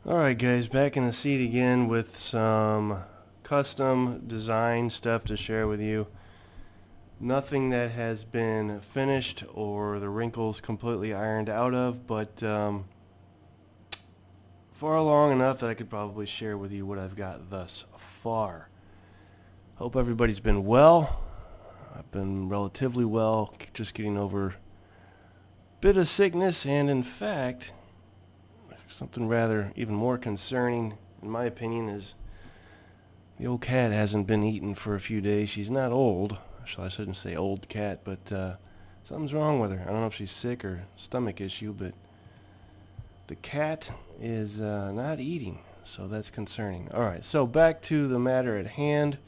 Alright guys, back in the seat again with some custom design stuff to share with you. Nothing that has been finished or the wrinkles completely ironed out of, but far long enough that I could probably share with you what I've got thus far. Hope everybody's been well. I've been relatively well, just getting over a bit of sickness, and in fact, something rather even more concerning, in my opinion, is the old cat hasn't been eaten for a few days. She's not old. I shouldn't say old cat, but something's wrong with her. I don't know if she's sick or stomach issue, but the cat is not eating, so that's concerning. Alright, so back to the matter at hand.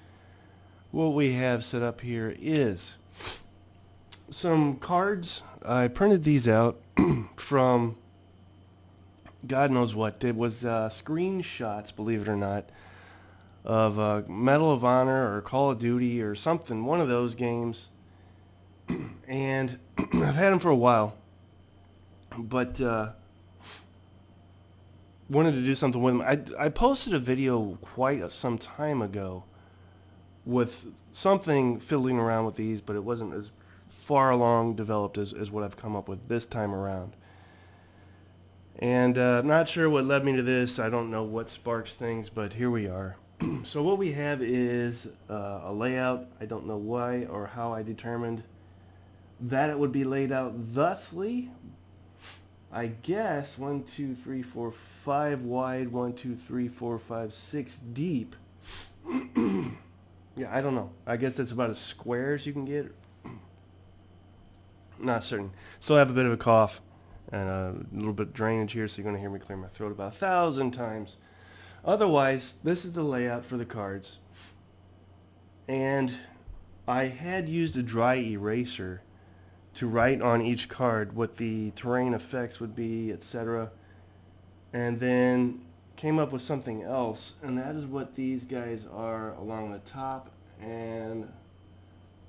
What we have set up here is some cards. I printed these out from God knows what. It was screenshots, believe it or not, of Medal of Honor or Call of Duty or something, one of those games. And I've had them for a while, but wanted to do something with them. I posted a video quite some time ago with something fiddling around with these, but it wasn't as far along developed as what I've come up with this time around. And I'm not sure what led me to this. I don't know what sparks things, but here we are. So what we have is a layout. I don't know why or how I determined that it would be laid out thusly. I guess 1, 2, 3, 4, 5 wide, 1, 2, 3, 4, 5, 6 deep. Yeah, I don't know. I guess that's about as square as you can get. Not certain. Still have a bit of a cough and a little bit of drainage here, so you're going to hear me clear my throat about 1,000 times. Otherwise, this is the layout for the cards. And I had used a dry eraser to write on each card what the terrain effects would be, etc. And then came up with something else, and that is what these guys are along the top and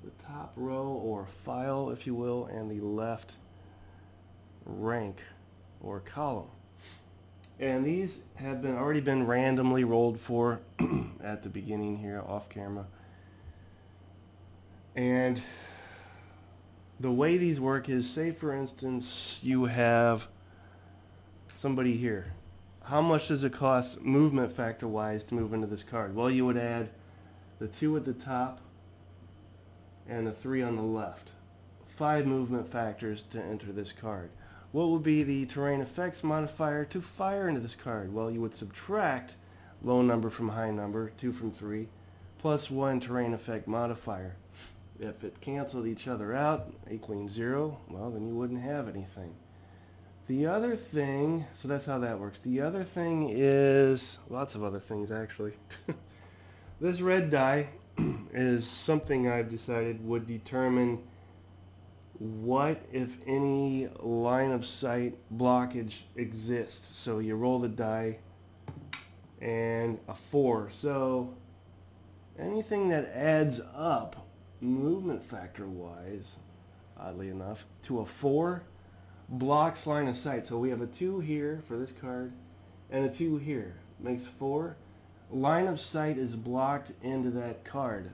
the top row, or file if you will, and the left rank or column. And these have already been randomly rolled for at the beginning here off camera. And the way these work is, say for instance you have somebody here. How much does it cost movement factor wise to move into this card? Well, you would add the 2 at the top and the 3 on the left. 5 movement factors to enter this card. What would be the terrain effects modifier to fire into this card? Well, you would subtract low number from high number, 2 from 3, plus 1 terrain effect modifier. If it canceled each other out, equaling 0, well, then you wouldn't have anything. The other thing, so that's how that works. The other thing is, lots of other things actually. This red die is something I've decided would determine what, if any, line of sight blockage exists. So you roll the die and a 4. So anything that adds up movement factor wise, oddly enough, to a 4 blocks line of sight. So we have a 2 here for this card and a 2 here. Makes 4. Line of sight is blocked into that card.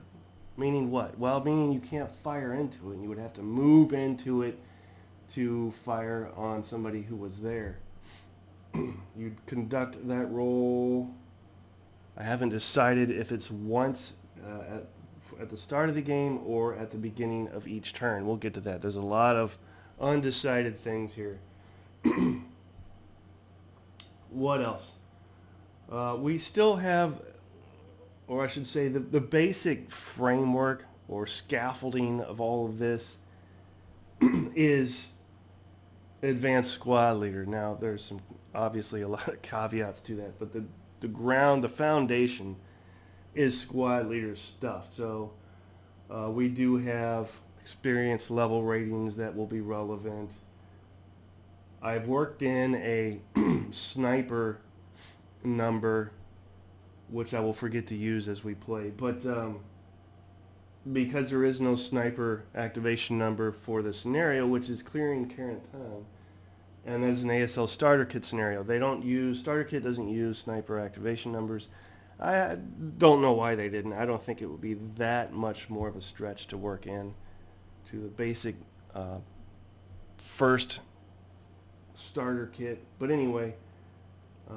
Meaning what? Well, meaning you can't fire into it, and you would have to move into it to fire on somebody who was there. You'd conduct that roll. I haven't decided if it's once at the start of the game or at the beginning of each turn. We'll get to that. There's a lot of undecided things here. What else? We still have, or I should say, the basic framework or scaffolding of all of this is advanced squad leader. Now, there's some obviously a lot of caveats to that, but the ground, the foundation is squad leader stuff. So we do have experience level ratings that will be relevant. I've worked in a sniper number, which I will forget to use as we play, but because there is no sniper activation number for the scenario, which is clearing Carentan, and that is an ASL starter kit scenario. Starter kit doesn't use sniper activation numbers. I don't know why they didn't. I don't think it would be that much more of a stretch to work in to the basic first starter kit. But anyway,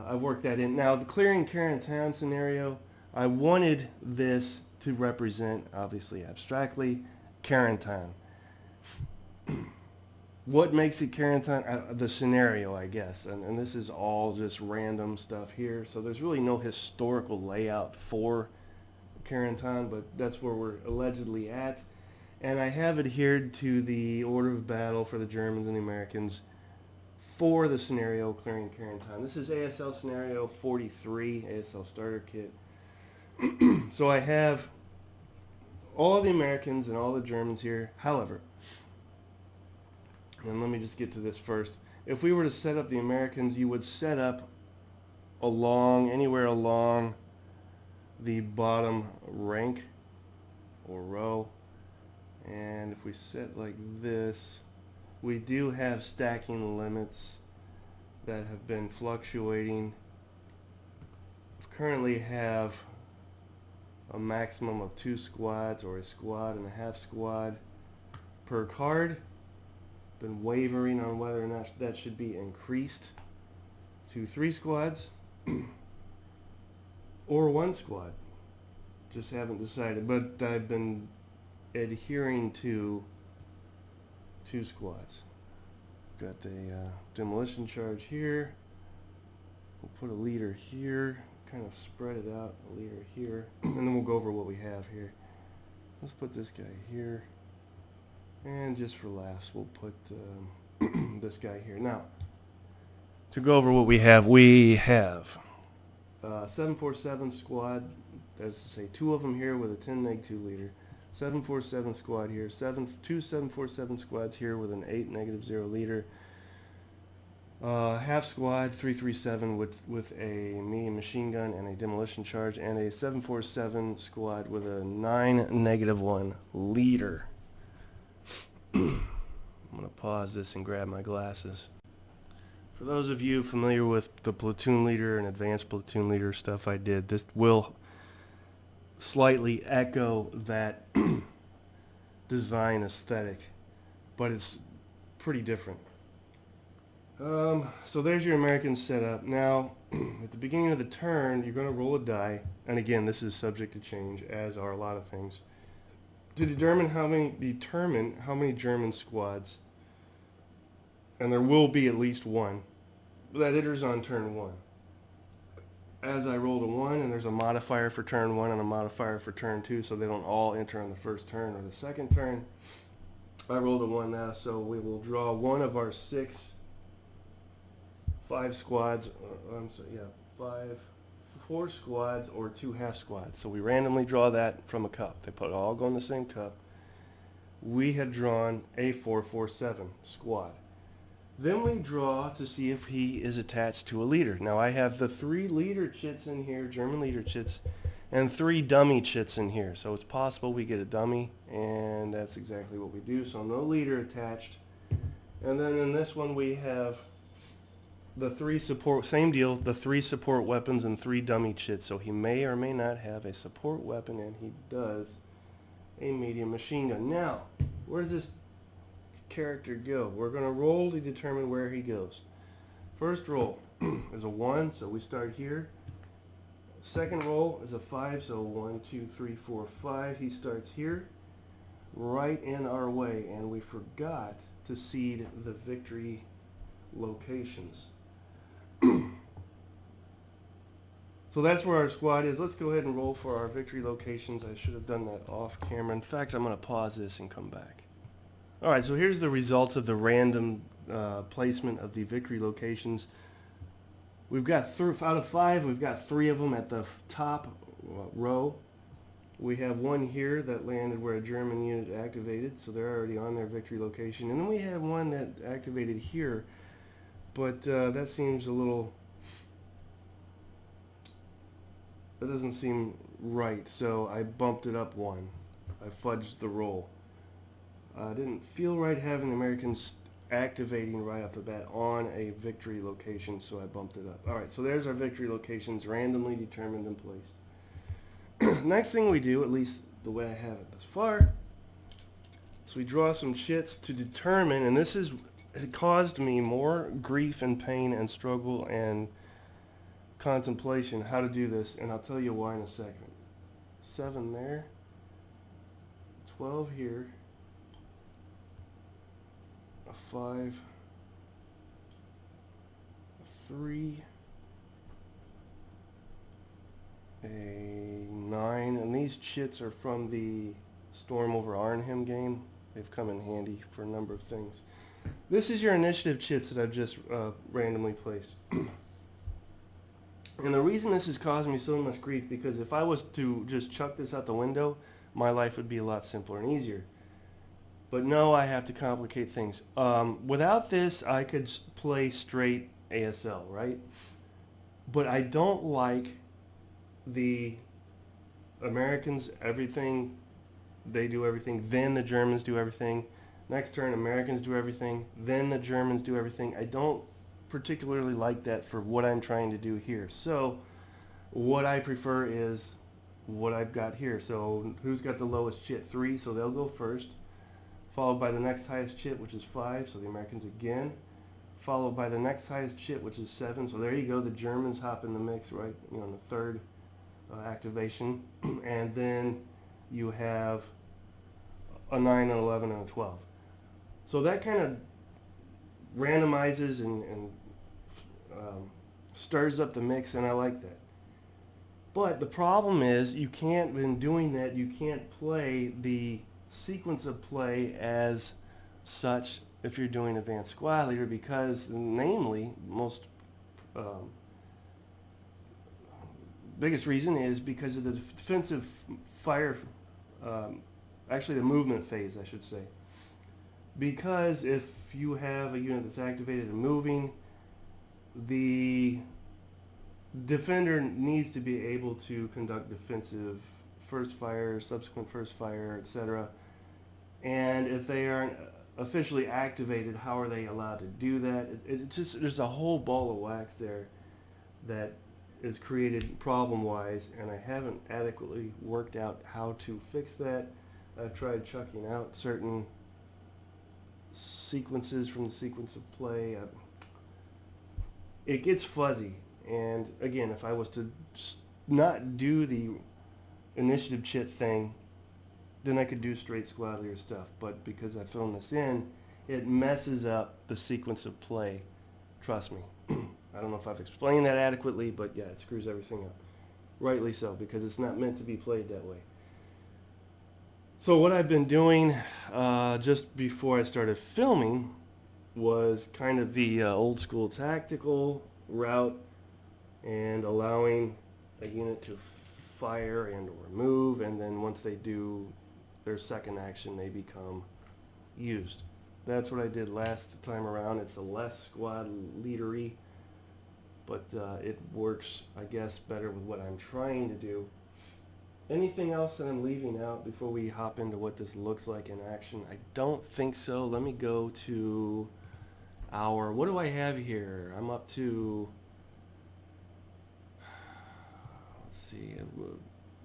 I've worked that in. Now, the clearing Carentan scenario, I wanted this to represent, obviously abstractly, Carentan. What makes it Carentan? The scenario, I guess. And this is all just random stuff here. So there's really no historical layout for Carentan, but that's where we're allegedly at. And I have adhered to the order of battle for the Germans and the Americans for the scenario clearing Carentan. This is ASL scenario 43, ASL starter kit. So I have all the Americans and all the Germans here. However, and let me just get to this first. If we were to set up the Americans, you would set up anywhere along the bottom rank or row. And if we set like this, we do have stacking limits that have been fluctuating. We currently have a maximum of 2 squads or a squad and a half squad per card. Been wavering on whether or not that should be increased to 3 squads or 1 squad. Just haven't decided, but I've been adhering to 2 squads. Got a demolition charge here. We'll put a leader here, kind of spread it out, a leader here, and then we'll go over what we have here. Let's put this guy here. And just for laughs, we'll put this guy here. Now, to go over what we have 747 squad. That's to say 2 of them here with a 10-2 leader. 747 squad here. 2 747 squads here with an 8-0 leader. Half squad 337 with a medium machine gun and a demolition charge, and a 747 squad with a 9-1 leader. I'm going to pause this and grab my glasses. For those of you familiar with the platoon leader and advanced platoon leader stuff I did, this will slightly echo that design aesthetic, but it's pretty different. So there's your American setup. Now, at the beginning of the turn, you're going to roll a die, and again, this is subject to change, as are a lot of things, to determine how many German squads, and there will be at least 1, that enters on turn 1. As I rolled a 1, and there's a modifier for turn 1 and a modifier for turn 2, so they don't all enter on the first turn or the second turn. I rolled a 1 now, so we will draw one of our 5 squads, 4 squads or 2 half squads. So we randomly draw that from a cup. They all go in the same cup. We had drawn a 447 squad. Then we draw to see if he is attached to a leader. Now I have the 3 leader chits in here, German leader chits, and 3 dummy chits in here. So it's possible we get a dummy, and that's exactly what we do. So no leader attached. And then in this one we have the 3 support, same deal, the 3 support weapons and 3 dummy chits. So he may or may not have a support weapon, and he does a medium machine gun. Now, where does this character go? We're going to roll to determine where he goes. First roll is a 1, so we start here. Second roll is a 5, so 1, 2, 3, 4, 5. He starts here, right in our way, and we forgot to seed the victory locations. So that's where our squad is. Let's go ahead and roll for our victory locations. I should have done that off camera. In fact, I'm going to pause this and come back. Alright, so here's the results of the random placement of the victory locations. We've got out of 5, we've got 3 of them at the top row. We have 1 here that landed where a German unit activated, so they're already on their victory location. And then we have 1 that activated here, but that seems a little... that doesn't seem right, so I bumped it up 1. I fudged the roll. Didn't feel right having the Americans activating right off the bat on a victory location, so I bumped it up. Alright, so there's our victory locations, randomly determined and placed. Next thing we do, at least the way I have it thus far, is we draw some chits to determine, and this is, it caused me more grief and pain and struggle and contemplation how to do this, and I'll tell you why in a second. 7 there, 12 here, a 5, a 3, a 9, and these chits are from the Storm over Arnhem game. They've come in handy for a number of things. This is your initiative chits that I've just randomly placed. And the reason this has caused me so much grief, because if I was to just chuck this out the window, my life would be a lot simpler and easier. But no, I have to complicate things. Without this, I could play straight ASL, right? But I don't like the Americans, everything, they do everything, then the Germans do everything. Next turn, Americans do everything, then the Germans do everything. I don't particularly like that for what I'm trying to do here. So what I prefer is what I've got here. So who's got the lowest chit? 3, so they'll go first, followed by the next highest chit, which is 5, so the Americans again, followed by the next highest chit, which is 7, so there you go, the Germans hop in the mix, right, you know, in the third activation. And then you have a 9, an 11, and a 12. So that kind of randomizes and stirs up the mix, and I like that. But the problem is, you can't, in doing that, you can't play the sequence of play as such if you're doing advanced squad leader, because namely, most biggest reason is because of the defensive fire, actually the movement phase, I should say. Because if you have a unit that's activated and moving, the defender needs to be able to conduct defensive first fire, subsequent first fire, etc. And if they aren't officially activated, how are they allowed to do that? It just, there's a whole ball of wax there that is created problem-wise, and I haven't adequately worked out how to fix that. I've tried chucking out certain sequences from the sequence of play. It gets fuzzy, and again, if I was to not do the initiative chit thing, then I could do straight squad leader stuff, but because I filmed this in, it messes up the sequence of play. Trust me. I don't know if I've explained that adequately, but yeah, it screws everything up. Rightly so, because it's not meant to be played that way. So what I've been doing just before I started filming was kind of the old school tactical route, and allowing a unit to fire and or move, and then once they do their second action, they become used. That's what I did last time around. It's a less squad leadery, but it works, I guess, better with what I'm trying to do. Anything else that I'm leaving out before we hop into what this looks like in action? I don't think so. Let me go to our, what do I have here? I'm up to, let's see,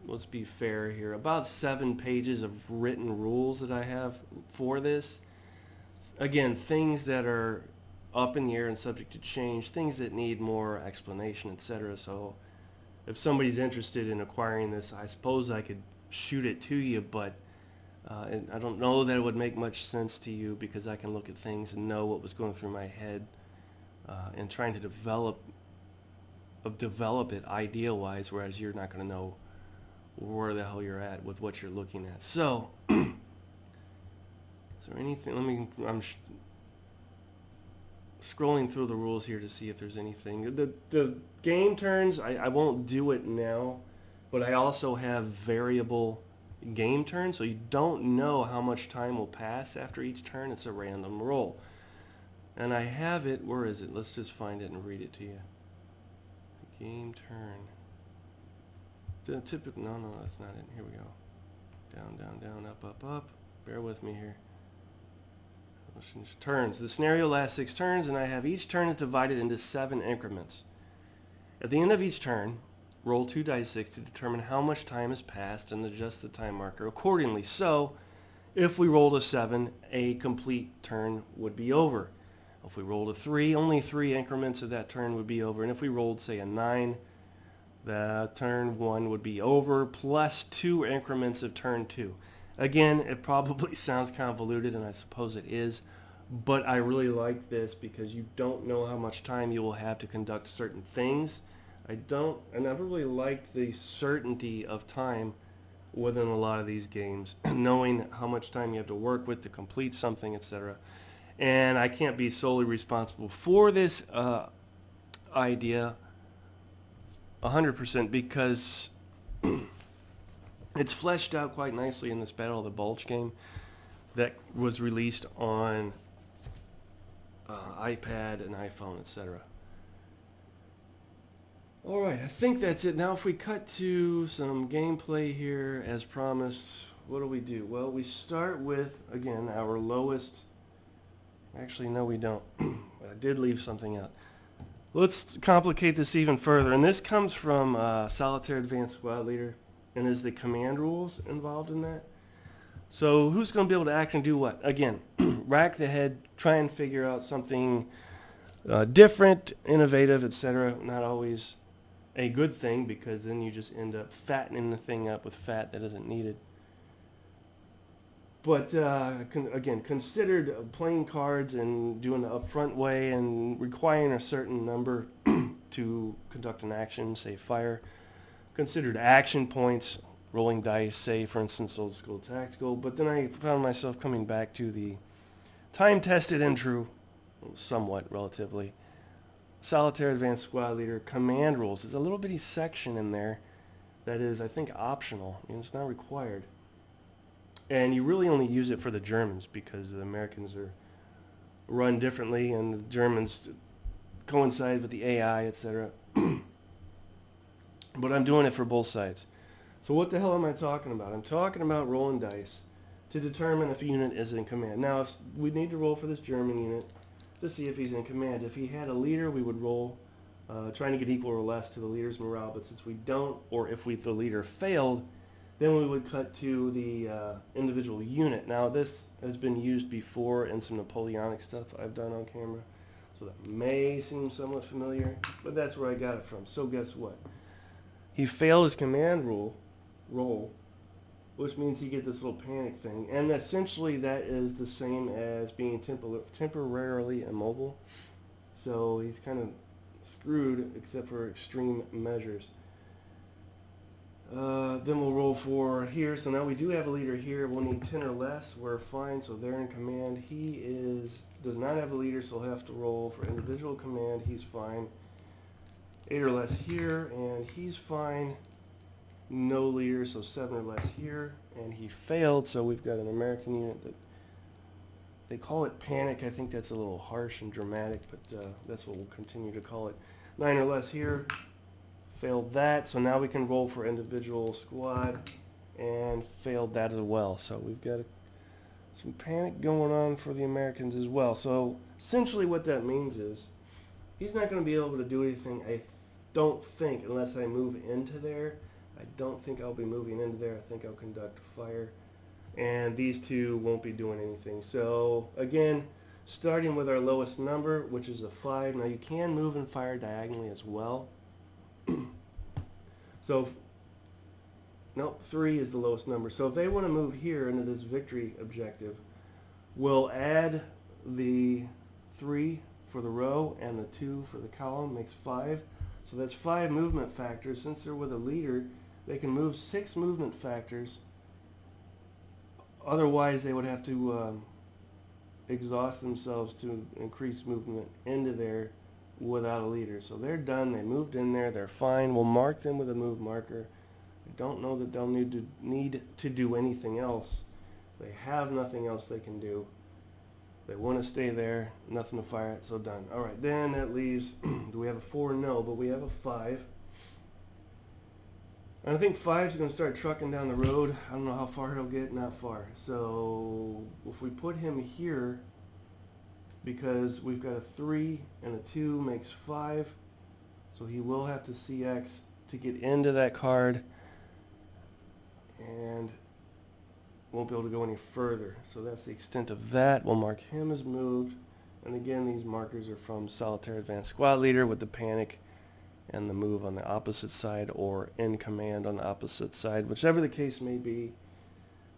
let's be fair here, about 7 pages of written rules that I have for this. Again, things that are up in the air and subject to change, things that need more explanation, etc. So if somebody's interested in acquiring this, I suppose I could shoot it to you, but and I don't know that it would make much sense to you, because I can look at things and know what was going through my head and trying to develop it idea-wise, whereas you're not going to know where the hell you're at with what you're looking at. So, is there anything? I'm scrolling through the rules here to see if there's anything. The game turns, I won't do it now, but I also have variable game turns, so you don't know how much time will pass after each turn. It's a random roll. And I have it, where is it? Let's just find it and read it to you. Game turn. The typical, no, that's not it. Here we go. Down, down, down, up, up, up. Bear with me here. turns. The scenario lasts 6 turns, and I have each turn is divided into 7 increments. At the end of each turn, roll 2 dice 6 to determine how much time has passed and adjust the time marker accordingly. So, if we rolled a 7, a complete turn would be over. If we rolled a 3, only 3 increments of that turn would be over. And if we rolled, say, a 9, the turn 1 would be over, plus 2 increments of turn 2. Again, it probably sounds convoluted, and I suppose it is, but I really like this because you don't know how much time you will have to conduct certain things. I never really liked the certainty of time within a lot of these games, knowing how much time you have to work with to complete something, etc. And I can't be solely responsible for this idea 100% because it's fleshed out quite nicely in this Battle of the Bulge game that was released on iPad and iPhone, etc. Alright, I think that's it. Now if we cut to some gameplay here, as promised, what do? Well, we start with, again, our lowest... Actually, no we don't. I did leave something out. Let's complicate this even further. And this comes from Solitaire Advanced Squad Leader, and is the command rules involved in that. So who's going to be able to act and do what? Again, rack the head, try and figure out something different, innovative, etc. Not always a good thing, because then you just end up fattening the thing up with fat that isn't needed. But again, considered playing cards and doing the upfront way and requiring a certain number to conduct an action, say fire. Considered action points, rolling dice, say for instance old school tactical. But then I found myself coming back to the time-tested and true, somewhat relatively, Solitaire Advanced Squad Leader command rules. There's a little bitty section in there that is, I think, optional. It's not required. And you really only use it for the Germans because the Americans are run differently and the Germans coincide with the AI, etc. But I'm doing it for both sides. So what the hell am I talking about? I'm talking about rolling dice to determine if a unit is in command. Now, if we need to roll for this German unit to see if he's in command. If he had a leader, we would roll trying to get equal or less to the leader's morale. But since we don't, or if the leader failed, then we would cut to the individual unit. Now, this has been used before in some Napoleonic stuff I've done on camera, so that may seem somewhat familiar, but that's where I got it from. So guess what? He failed his command roll, which means he get this little panic thing, and essentially that is the same as being temporarily immobile. So he's kind of screwed except for extreme measures. Then we'll roll for here. So now we do have a leader here. We'll need 10 or less. We're fine, so they're in command. He does not have a leader, so he'll have to roll for individual command. He's fine. 8 or less here, and he's fine. No leader, so 7 or less here, and he failed. So we've got an American unit that they call it panic. I think that's a little harsh and dramatic, but that's what we'll continue to call it. 9 or less here. Failed that, so now we can roll for individual squad, and failed that as well. So we've got some panic going on for the Americans as well. So essentially what that means is he's not going to be able to do anything, I don't think, unless I move into there. I don't think I'll be moving into there. I think I'll conduct fire, and these two won't be doing anything. So again, starting with our lowest number, which is a 5. Now you can move and fire diagonally as well. So, nope, 3 is the lowest number. So if they want to move here into this victory objective, we'll add the 3 for the row and the 2 for the column, makes 5. So that's 5 movement factors. Since they're with a leader, they can move 6 movement factors. Otherwise, they would have to exhaust themselves to increase movement into there without a leader. So they're done. They moved in there. They're fine. We'll mark them with a move marker. I don't know that they'll need to do anything else. They have nothing else they can do. They want to stay there. Nothing to fire at. So done. All right. Then that leaves. Do we have a 4? No, but we have a 5. And I think 5 is going to start trucking down the road. I don't know how far he'll get. Not far. So if we put him here, because we've got a 3 and a 2 makes 5. So he will have to CX to get into that card and won't be able to go any further. So that's the extent of that. We'll mark him as moved. And again, these markers are from Solitaire Advanced Squad Leader with the panic and the move on the opposite side, or in command on the opposite side, whichever the case may be.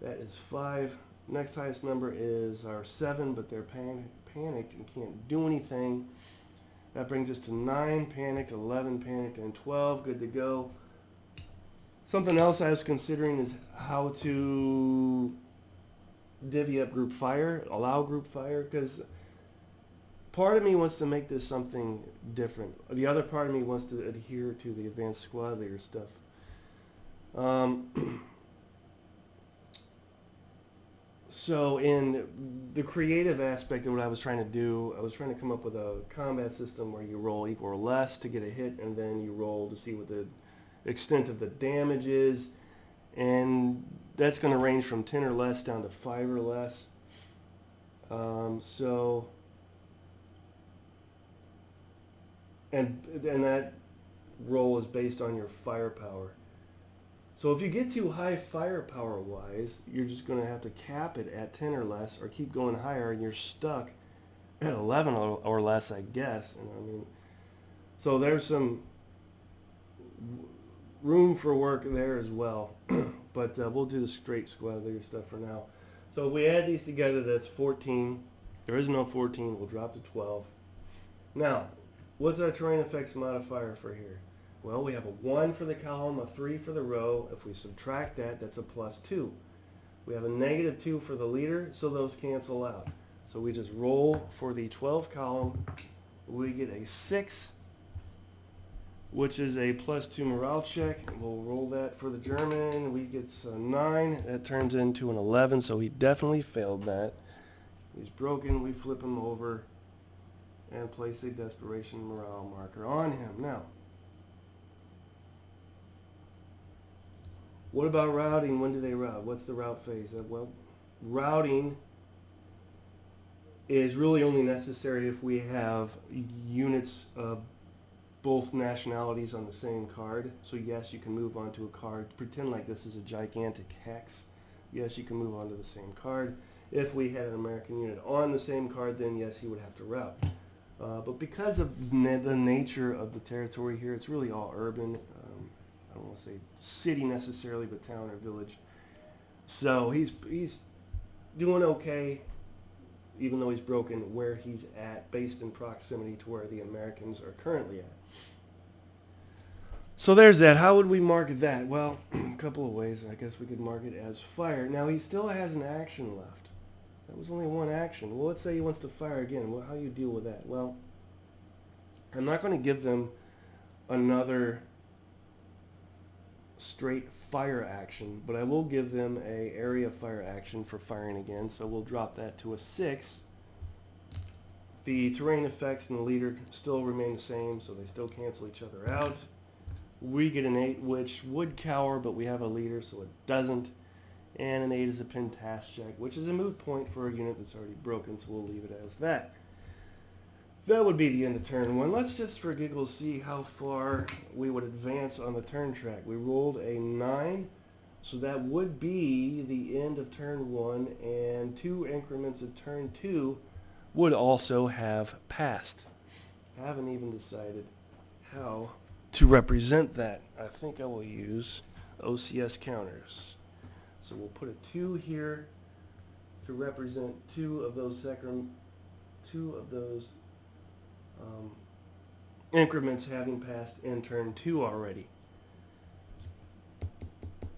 That is 5. Next highest number is our 7, but they're panicked and can't do anything. That brings us to 9 panicked, 11 panicked, and 12 good to go. Something else I was considering is how to divvy up group fire, allow group fire, because part of me wants to make this something different. The other part of me wants to adhere to the advanced squad leader stuff. So in the creative aspect of what I was trying to do, I was trying to come up with a combat system where you roll equal or less to get a hit, and then you roll to see what the extent of the damage is, and that's going to range from 10 or less down to 5 or less. And that roll is based on your firepower. So if you get too high firepower wise, you're just going to have to cap it at 10 or less, or keep going higher, and you're stuck at 11 or less, I guess. And I mean, so there's some room for work there as well. But we'll do the straight squad leader stuff for now. So if we add these together, that's 14. There is no 14. We'll drop to 12. Now, what's our terrain effects modifier for here? Well, we have a 1 for the column, a 3 for the row. If we subtract that, that's a +2. We have a -2 for the leader, so those cancel out. So we just roll for the 12 column. We get a 6, which is a +2 morale check. We'll roll that for the German. We get a 9. That turns into an 11, so he definitely failed that. He's broken. We flip him over and place a desperation morale marker on him. Now, what about routing? When do they rout? What's the rout phase? Well, routing is really only necessary if we have units of both nationalities on the same card. So yes, you can move onto a card. Pretend like this is a gigantic hex. Yes, you can move onto the same card. If we had an American unit on the same card, then yes, he would have to rout. But because of the nature of the territory here, it's really all urban. I don't want to say city necessarily, but town or village. So he's doing okay, even though he's broken where he's at, based in proximity to where the Americans are currently at. So there's that. How would we mark that? Well, a couple of ways. I guess we could mark it as fire. Now he still has an action left. That was only one action. Well, let's say he wants to fire again. Well, how do you deal with that? Well, I'm not going to give them another straight fire action, but I will give them a area fire action for firing again, so we'll drop that to a 6. The terrain effects and the leader still remain the same, so they still cancel each other out. We get an 8, which would cower, but we have a leader, so it doesn't. And an 8 is a pin task check, which is a moot point for a unit that's already broken, so we'll leave it as that. That would be the end of turn 1. Let's just for giggles see how far we would advance on the turn track. We rolled a 9, so that would be the end of turn 1, and 2 increments of turn 2 would also have passed. Haven't even decided how to represent that. I think I will use OCS counters. So we'll put a 2 here to represent 2 of those increments having passed in turn 2 already.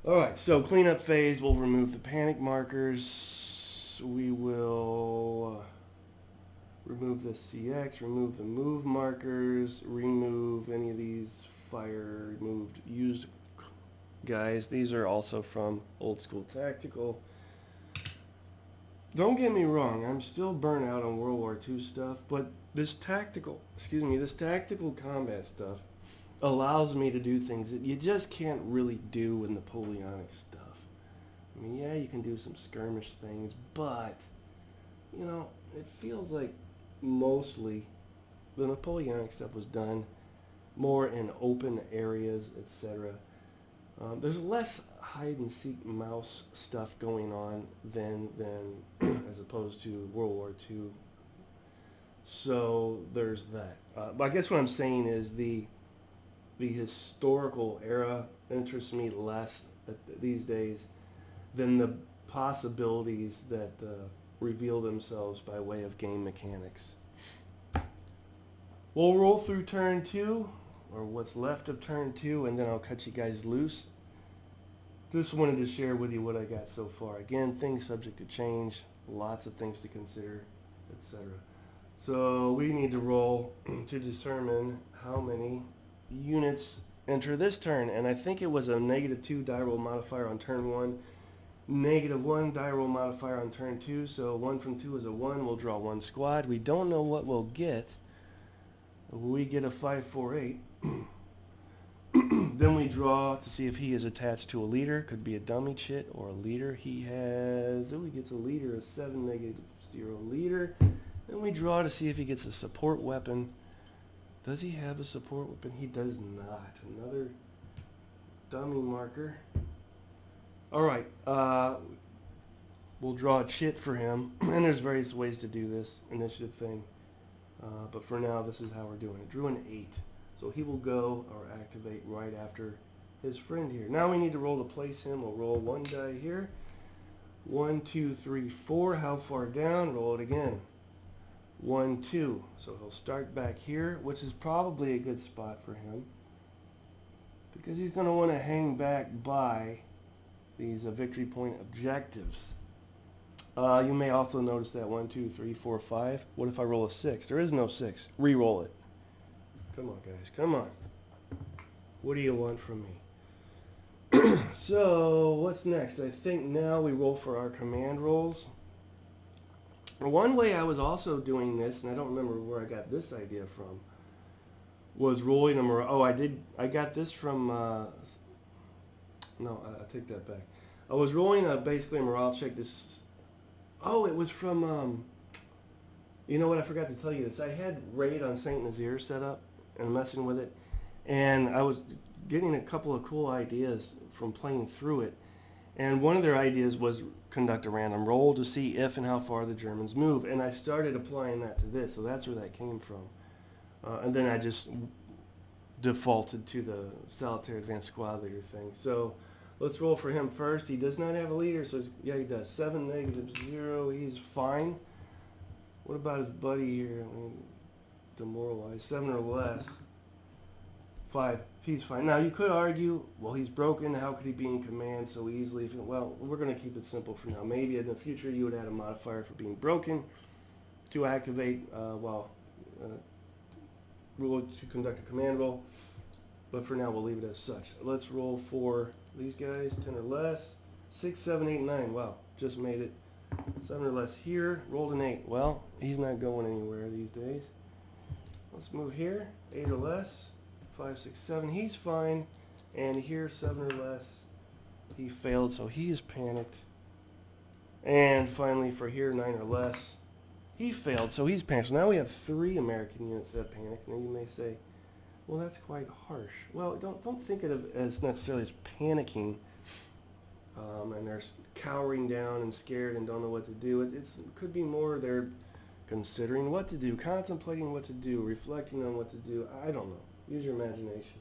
Alright, so cleanup phase, we'll remove the panic markers. We will remove the CX, remove the move markers, remove any of these fire removed used guys. These are also from Old School Tactical. Don't get me wrong, I'm still burnt out on World War II stuff, but this tactical combat stuff allows me to do things that you just can't really do with Napoleonic stuff. I mean, yeah, you can do some skirmish things, but, you know, it feels like mostly the Napoleonic stuff was done more in open areas, etc. There's less hide and seek mouse stuff going on than as opposed to World War II. So there's that. But I guess what I'm saying is the historical era interests me less these days than the possibilities that reveal themselves by way of game mechanics. We'll roll through turn 2, or what's left of turn 2, and then I'll cut you guys loose. Just wanted to share with you what I got so far. Again, things subject to change, lots of things to consider, etc. So we need to roll to determine how many units enter this turn, and I think it was a -2 die roll modifier on turn 1, -1 die roll modifier on turn 2, so 1 from 2 is a 1. We'll draw 1 squad. We don't know what we'll get. We get a 5-4-8. Then we draw to see if he is attached to a leader. Could be a dummy chit or a leader. He has, he gets a leader, a 7 -0 leader. Then we draw to see if he gets a support weapon. Does he have a support weapon? He does not. Another dummy marker. All right. We'll draw a chit for him. And there's various ways to do this initiative thing. But for now, this is how we're doing it. Drew an 8. So he will go or activate right after his friend here. Now we need to roll to place him. We'll roll 1 die here. 1, 2, 3, 4. How far down? Roll it again. 1, 2. So he'll start back here, which is probably a good spot for him, because he's going to want to hang back by these victory point objectives. You may also notice that 1, 2, 3, 4, 5. What if I roll a 6? There is no 6. Re-roll it. Come on, guys. Come on. What do you want from me? So, what's next? I think now we roll for our command rolls. One way I was also doing this, and I don't remember where I got this idea from, was rolling a morale. Oh, I got this from, no, I take that back. I was rolling basically a morale check. Oh, it was from, you know what, I forgot to tell you this. I had Raid on St. Nazaire set up and messing with it, and I was getting a couple of cool ideas from playing through it. And one of their ideas was conduct a random roll to see if and how far the Germans move. And I started applying that to this, so that's where that came from. And then I just defaulted to the solitary advanced squad leader thing. So let's roll for him first. He does not have a leader, so yeah, he does. 7 -0, he's fine. What about his buddy here? I mean, demoralized. 7 or less. 5. He's fine. Now, you could argue, well, he's broken. How could he be in command so easily? Well, we're going to keep it simple for now. Maybe in the future you would add a modifier for being broken to activate, rule to conduct a command roll. But for now, we'll leave it as such. Let's roll for these guys, 10 or less. 6, 7, 8, 9. Wow, just made it. 7 or less here. Rolled an 8. Well, he's not going anywhere these days. Let's move here. 8 or less. 5, 6, 7. He's fine. And here, 7 or less. He failed, so he is panicked. And finally, for here, 9 or less. He failed, so he's panicked. So now we have 3 American units that panic. Now you may say, well, that's quite harsh. Well, don't think of it as necessarily as panicking, and they're cowering down and scared and don't know what to do. It could be more they're considering what to do, contemplating what to do, reflecting on what to do. I don't know. Use your imagination.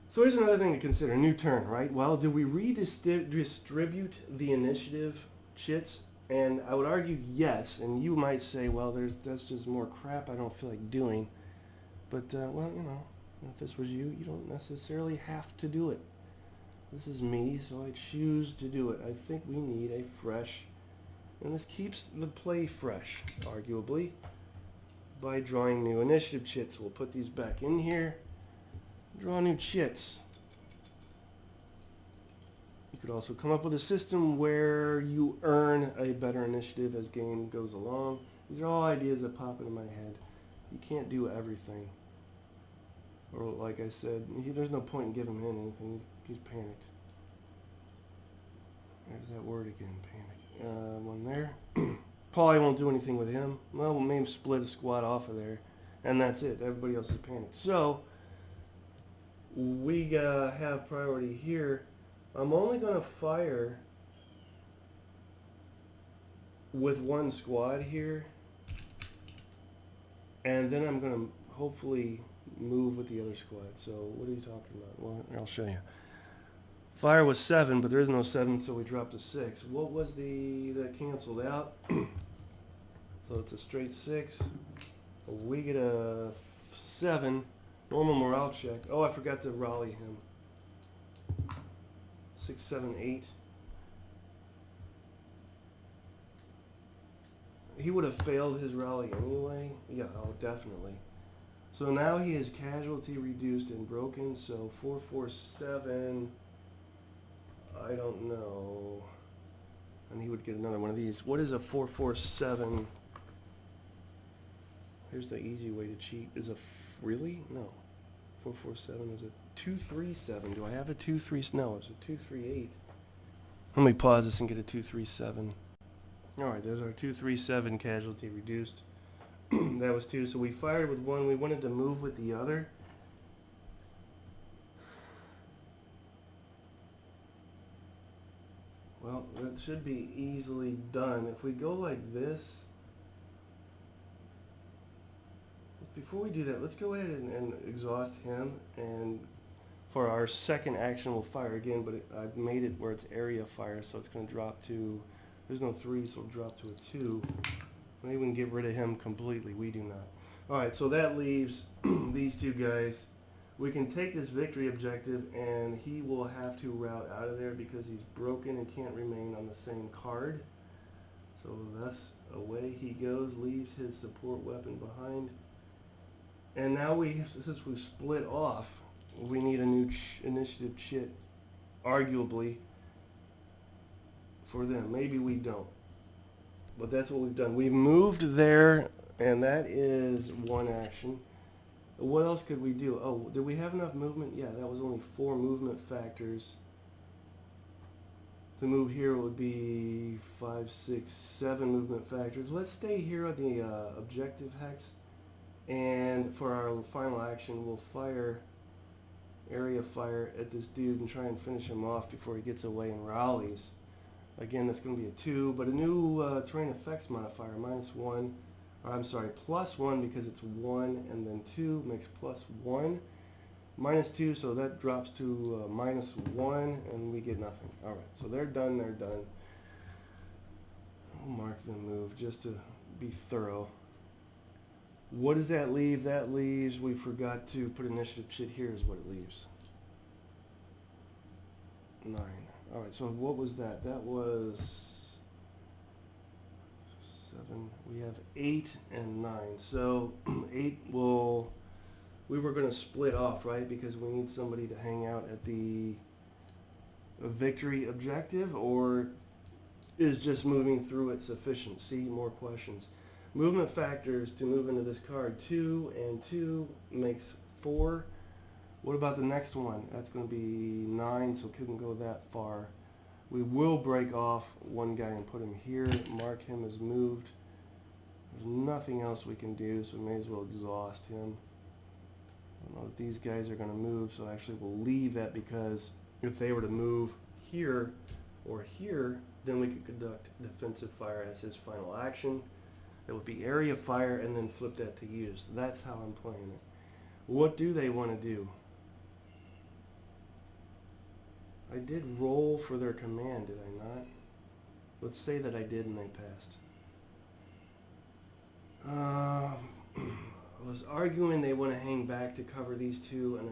So here's another thing to consider. New turn, right? Well, do we redistribute the initiative chits? And I would argue yes. And you might say, well, that's just more crap I don't feel like doing. But, well, you know, if this was you, you don't necessarily have to do it. This is me, so I choose to do it. I think we need a fresh, and this keeps the play fresh, arguably, by drawing new initiative chits. We'll put these back in here. Draw new chits. You could also come up with a system where you earn a better initiative as game goes along. These are all ideas that pop into my head. You can't do everything. Or like I said, there's no point in giving him anything. He's panicked. There's that word again, panic. One there. Probably won't do anything with him. Well, we'll maybe split a squad off of there, and that's it. Everybody else is panicked. So we have priority here. I'm only going to fire with one squad here, and then I'm going to hopefully move with the other squad. So what are you talking about? Well, I'll show you. Fire was 7, but there is no 7, so we dropped to 6. What was that canceled out? So it's a straight 6. We get a 7. Normal morale check. Oh, I forgot to rally him. 6, 7, 8. He would have failed his rally anyway. Yeah, oh, definitely. So now he is casualty reduced and broken. So 4, 4, 7. I don't know. And he would get another one of these. What is a 4, 4, 7? Here's the easy way to cheat. Is a really? No. 4, 4, 7 is a 2, 3, 7. Do I have a 2, 3? No, it's a 2, 3, 8. Let me pause this and get a 2, 3, 7. All right, there's our 2, 3, 7 casualty reduced. That was 2. So we fired with 1. We wanted to move with the other. Well, that should be easily done. If we go like this, before we do that, let's go ahead and exhaust him. And for our second action, we'll fire again, but I've made it where it's area fire, so it's going to drop to, there's no 3, so it'll drop to a 2. Maybe we can get rid of him completely. We do not. All right, so that leaves these two guys. We can take this victory objective, and he will have to route out of there because he's broken and can't remain on the same card. So thus, away he goes, leaves his support weapon behind. And now since we've split off, we need a new initiative chit, arguably, for them. Maybe we don't. But that's what we've done. We've moved there, and that is one action. What else could we do? Oh, did we have enough movement? Yeah, that was only 4 movement factors. To move here would be 5, 6, 7 movement factors. Let's stay here on the objective hex. And for our final action, we'll fire area fire at this dude and try and finish him off before he gets away and rallies. Again, that's going to be a 2, but a new terrain effects modifier, -1. I'm sorry, +1 because it's 1 and then 2 makes +1. -2, so that drops to -1 and we get nothing. All right, so they're done, they're done. I'll mark them move just to be thorough. What does that leave? That leaves, we forgot to put initiative chit here is what it leaves. 9. All right, so what was that? That was 7. We have 8 and 9. So 8 will, we were going to split off, right? Because we need somebody to hang out at the victory objective, or is just moving through it sufficient? See, more questions. Movement factors to move into this card. 2 and 2 makes 4. What about the next one? That's going to be 9, so couldn't go that far. We will break off one guy and put him here, mark him as moved. There's nothing else we can do, so we may as well exhaust him. I don't know that these guys are going to move, so actually we'll leave that, because if they were to move here or here, then we could conduct defensive fire as his final action. That would be area fire and then flip that to use. That's how I'm playing it. What do they want to do? I did roll for their command, did I not? Let's say that I did and they passed. I was arguing they want to hang back to cover these two, and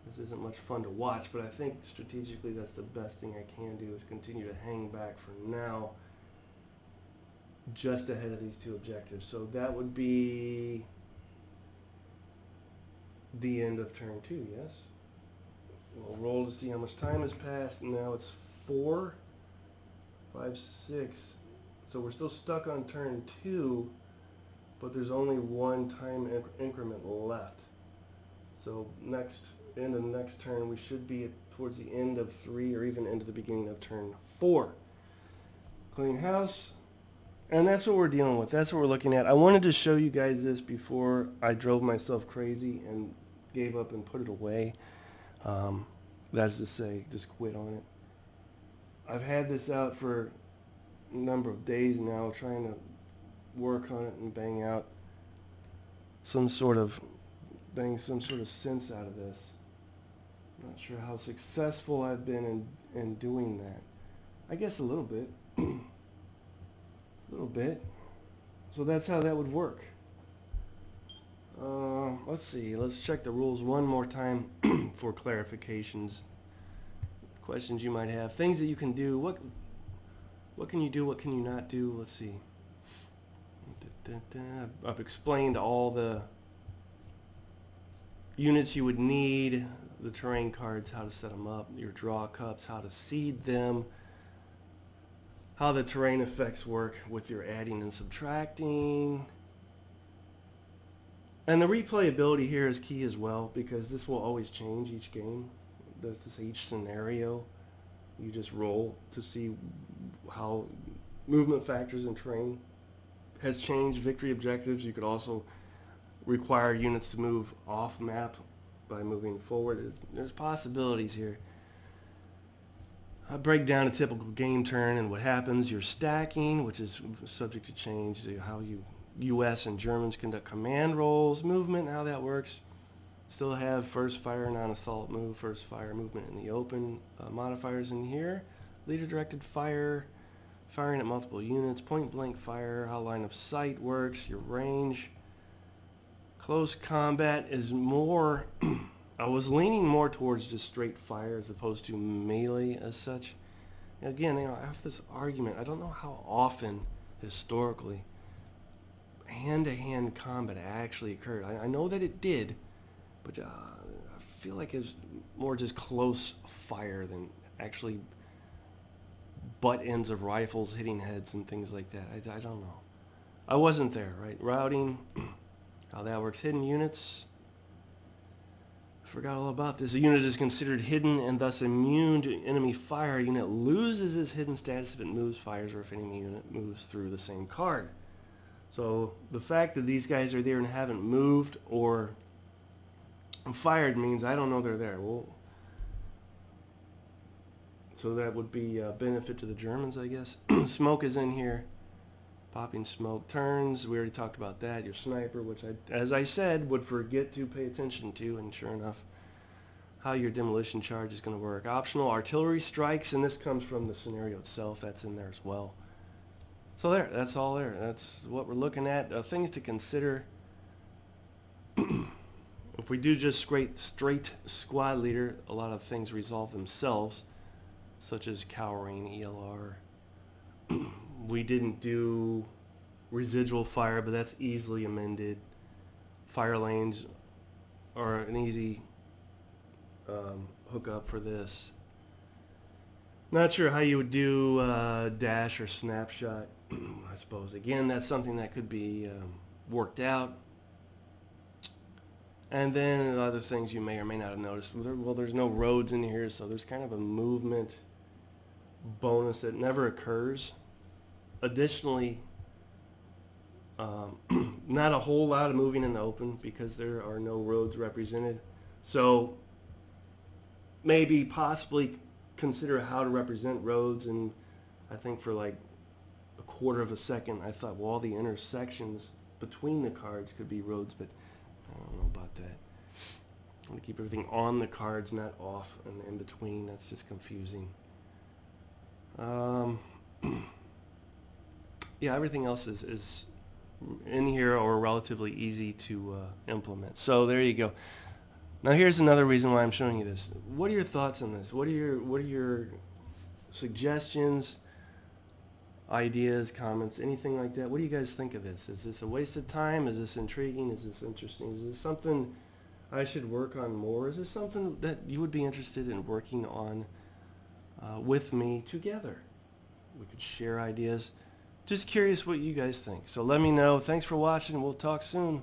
this isn't much fun to watch, but I think strategically that's the best thing I can do, is continue to hang back for now, just ahead of these two objectives. So that would be the end of turn 2, yes? We'll roll to see how much time has passed. Now it's 4, 5, 6. So we're still stuck on turn 2, but there's only one time increment left. So end of the next turn, we should be towards the end of 3, or even into the beginning of turn 4. Clean house. And that's what we're dealing with. That's what we're looking at. I wanted to show you guys this before I drove myself crazy and gave up and put it away. That's to say, just quit on it. I've had this out for a number of days now, trying to work on it and bang some sort of sense out of this. I'm not sure how successful I've been in doing that. I guess a little bit. A little bit. So that's how that would work. Let's see. Let's check the rules one more time for clarifications. Questions you might have. Things that you can do. What can you do? What can you not do? Let's see. I've explained all the units you would need, the terrain cards, how to set them up, your draw cups, how to seed them, how the terrain effects work with your adding and subtracting. And the replayability here is key as well, because this will always change each game. That's to say, each scenario. You just roll to see how movement factors and terrain has changed. Victory objectives, you could also require units to move off map by moving forward. There's possibilities here. I break down a typical game turn and what happens. You're stacking, which is subject to change. How U.S. and Germans conduct command rolls, movement, how that works. Still have first fire, non-assault move, first fire, movement in the open. Modifiers in here. Leader-directed fire, firing at multiple units, point-blank fire, how line of sight works, your range. Close combat is more... I was leaning more towards just straight fire as opposed to melee as such. Again, I have this argument. I don't know how often, historically, hand-to-hand combat actually occurred. I know that it did, but I feel like it's more just close fire than actually butt ends of rifles hitting heads and things like that. I don't know. I wasn't there, right? Routing, how that works. Hidden units. Forgot all about this. A unit is considered hidden and thus immune to enemy fire. A unit loses its hidden status if it moves, fires, or if enemy unit moves through the same card. So the fact that these guys are there and haven't moved or fired means I don't know they're there. Well, so that would be a benefit to the Germans, I guess. Smoke is in here. Popping smoke turns, we already talked about that. Your sniper, which as I said, would forget to pay attention to, and sure enough, how your demolition charge is going to work. Optional artillery strikes, and this comes from the scenario itself. That's in there as well. So there, that's all there. That's what we're looking at. Things to consider. If we do just straight squad leader, a lot of things resolve themselves, such as cowering, ELR. We didn't do residual fire, but that's easily amended. Fire lanes are an easy hookup for this. Not sure how you would do dash or snapshot, I suppose. Again, that's something that could be worked out. And then other things you may or may not have noticed. Well, there's no roads in here, so there's kind of a movement bonus that never occurs. Additionally, not a whole lot of moving in the open because there are no roads represented. So maybe possibly consider how to represent roads. And I think for like a quarter of a second, I thought, well, all the intersections between the cards could be roads, but I don't know about that. I'm going to keep everything on the cards, not off and in between. That's just confusing. Yeah, everything else is in here or relatively easy to implement. So there you go. Now here's another reason why I'm showing you this. What are your thoughts on this? What are your suggestions, ideas, comments, anything like that? What do you guys think of this? Is this a waste of time? Is this intriguing? Is this interesting? Is this something I should work on more? Is this something that you would be interested in working on with me together? We could share ideas. Just curious what you guys think. So let me know. Thanks for watching. We'll talk soon.